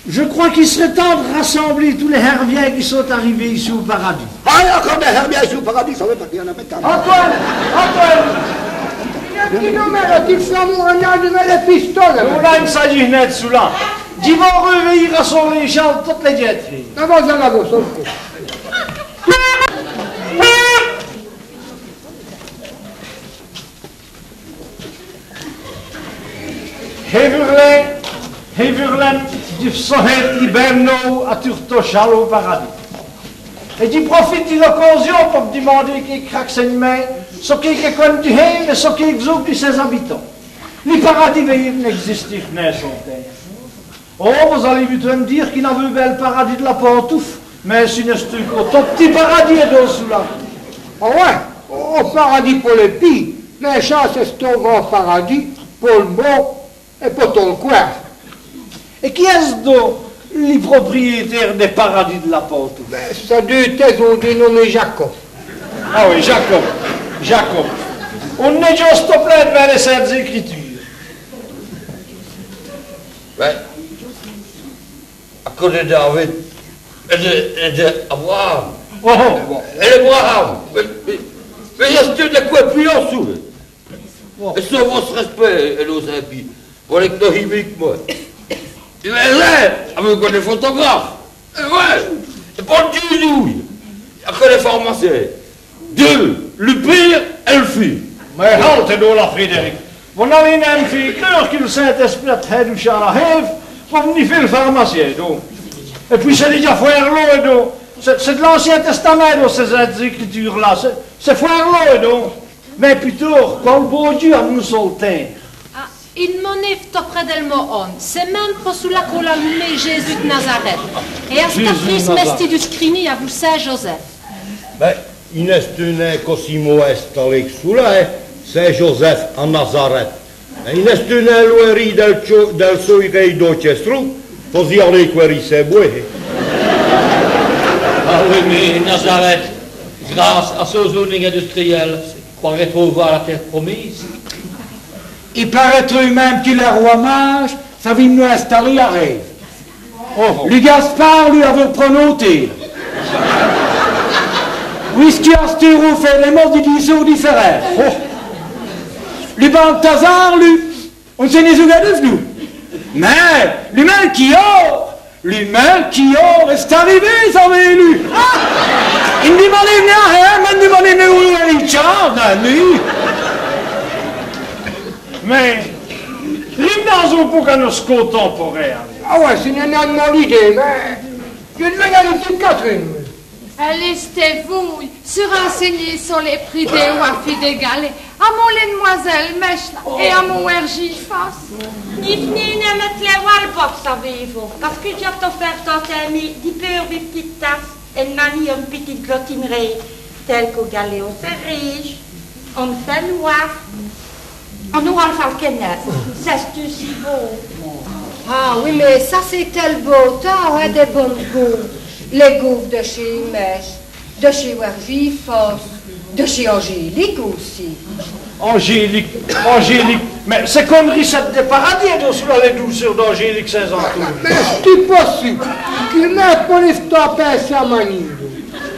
Je crois qu'il serait temps de rassembler tous les herbiers qui sont arrivés ici au paradis. Ah, il y a encore des herbiers ici au paradis, ça veut pas qu'il y en a pas tant. Antoine! Il y a un petit numéro qui fait mon renard de les pistoles. On a une salle net sous là. Ils vont reveiller à son les gens toutes les jettes. D'abord, ça va, vous sauf. Heverlen, die sohet Iberno à Turtochal au paradis. Et il profite de l'occasion pour me demander qu'il craque ses mains, ce qui est connu du Heim et ce qui est exaucé de ses habitants. Le paradis n'existe pas sur terre. Oh, vous allez vite me dire qu'il en veut bien le paradis de la pantoufle, mais c'est un truc au tout petit paradis est dessous là. Oh ouais, au paradis pour les filles, mais ça c'est un grand paradis pour le bon et pour ton coin. Et qui est-ce donc les propriétaires des paradis de la pantoufle? Ben, ça deux thèses ont dénommé Jacob. Ah oui, Jacob. On est juste au plein vers les Saintes Écritures. Ben, à côté de David et d'Abraham. Oh, oh. Et d'Abraham. Mais il y a de quoi plus en dessous. Et sans votre respect, et nos impies, pour les chimiques, moi. Il est là, avec des photographes. Et ouais, et pas du douille. Il y a que les pharmaciens. Deux, le pire et le fils. Mais halte donc là, Frédéric. Vous n'avez même fait cœur que le Saint-Esprit a fait du charahève pour venir faire le pharmacien, donc. Et puis c'est déjà Foirlo, donc. C'est de l'Ancien Testament, donc, ces écritures-là. C'est Foirlo, donc. Mais plutôt, quand le beau Dieu a nous solté. Ah, il m'en est auprès d'elle on. C'est même pas sous la qu'on a nommé Jésus de Nazareth. Et à ce fils mesti du scrini à vous Saint-Joseph. Ben, il n'est un cosimo est avec soula, Saint-Joseph en Nazareth. Il n'est un loeri del soirei d'orchestro, così alle queri se bue. Ah oui, mais Nazareth, grâce à ces zones industrielles, croirait pouvoir la terre promise. Il paraîtrait même que le roi mage, ça vient nous installer à rêve. Oh. Le Gaspard lui avait pronoté. Whisky Astero fait les mots de disons différents. Oh. Le Balthazar, lui, on sait les ougadous, nous. Mais, l'humain qui est arrivé, ça va élu. Il me demandait venir à rien, il me demandait où Richard, lui. Mais, l'hymne au Poucanos contemporain. Ah ouais, c'est une énorme idée, mais je devais aller à petite Catherine. Allez-vous se renseigner sur les prix des wafis d'égalé à mon les demoiselles Mechla et à mon RJ Foss. Ni venez ne mettre les wallbox, savez-vous, parce que j'ai offert tant ami 10 peurs de petites tasses et manie une petite glotinerie, telle qu'au galéo c'est riche, on fait noir, on aura le falconet, c'est si beau. Ah oui, mais ça c'est tel beau temps, hein, des bonnes goûts. Les gouffres de chez Mèche, de chez Wergy Foss, de chez Angélique aussi. Angélique, mais c'est comme Richette des paradis, donc sur les douceurs d'Angélique Saint-Antoine. Mais c'est possible qu'il n'a pas l'histoire pensée à Manille.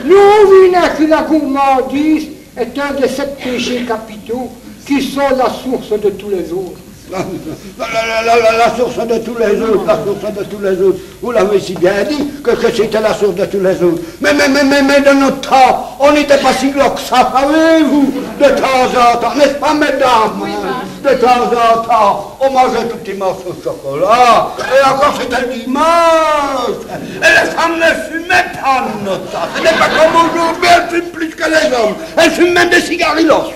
Nous, on vient que la gourmandise est un des 7 péchés capitaux qui sont la source de tous les autres. La source de tous les autres, la source de tous les autres. Vous l'avez si bien dit que c'était la source de tous les autres. Mais de notre temps, on n'était pas si gros que ça, savez-vous, de temps en temps, n'est-ce pas, mesdames? Oui, de temps en temps, on mangeait tout petit morceau de chocolat, et encore c'était le dimanche. Et les femmes ne fumaient pas de notre temps. Ce n'est pas comme aujourd'hui, elles fument plus que les hommes. Elles fument même des cigarillos.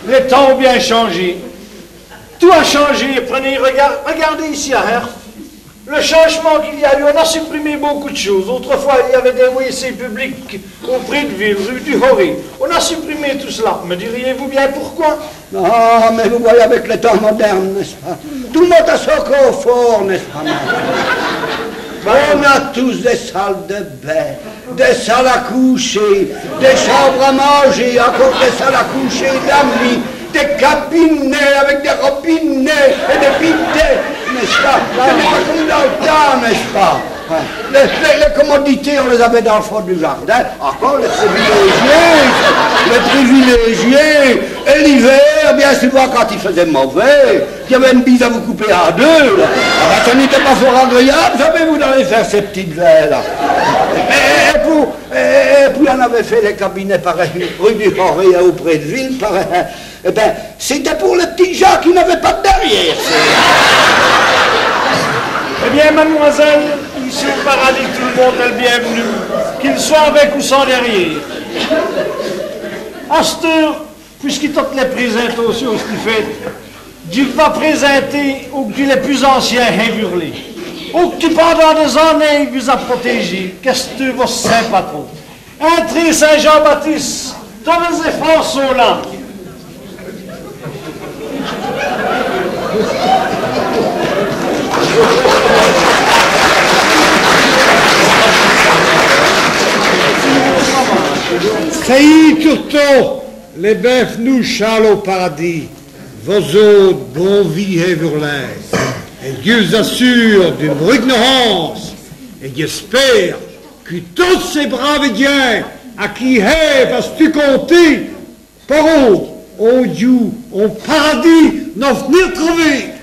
Les temps ont bien changé. Tout a changé. Prenez, regardez ici à Herf. Le changement qu'il y a eu, on a supprimé beaucoup de choses. Autrefois, il y avait des WC publics au prix de ville, rue du Horé. On a supprimé tout cela. Me diriez-vous bien pourquoi? Non, mais vous voyez avec les temps modernes, n'est-ce pas? Tout le monde a son confort, n'est-ce pas? On a tous des salles de bain, des salles à coucher, des chambres à manger, encore des salles à coucher d'amis, des cabinets avec des robinets et des bidets, n'est-ce pas? Ce n'est pas comme dans le temps, n'est-ce pas? Les commodités, on les avait dans le fond du jardin. Encore les privilégiés. Et l'hiver, bien souvent, quand il faisait mauvais, il y avait une bise à vous couper en deux. Là. Ah ben, ça n'était pas fort agréable, savez-vous, d'aller faire ces petites veilles là. Et puis on avait fait les cabinets pareil, rue du Roré auprès de ville, pareil. Eh bien, c'était pour les petits gens qui n'avaient pas de derrière. Eh bien, mademoiselle, ici au paradis, tout le monde est le bienvenu, qu'il soit avec ou sans derrière. À cette heure, puisqu'il toutes les présentations qui fait, Dieu va présenter ou que les plus anciens ont hurlé, ou qui pendant des années vous a protégé. Qu'est-ce que vous savez pas trop? Entrez Saint-Jean-Baptiste, tous les efforts sont là. Saïd Turtot, les bœufs nous Charles au paradis, vos autres bon vie et virlin. Et Dieu vous assure d'une ignorance, et j'espère que tous ces braves diens à qui vas-tu compter, par où, oh Dieu, au paradis, nous venir trouver.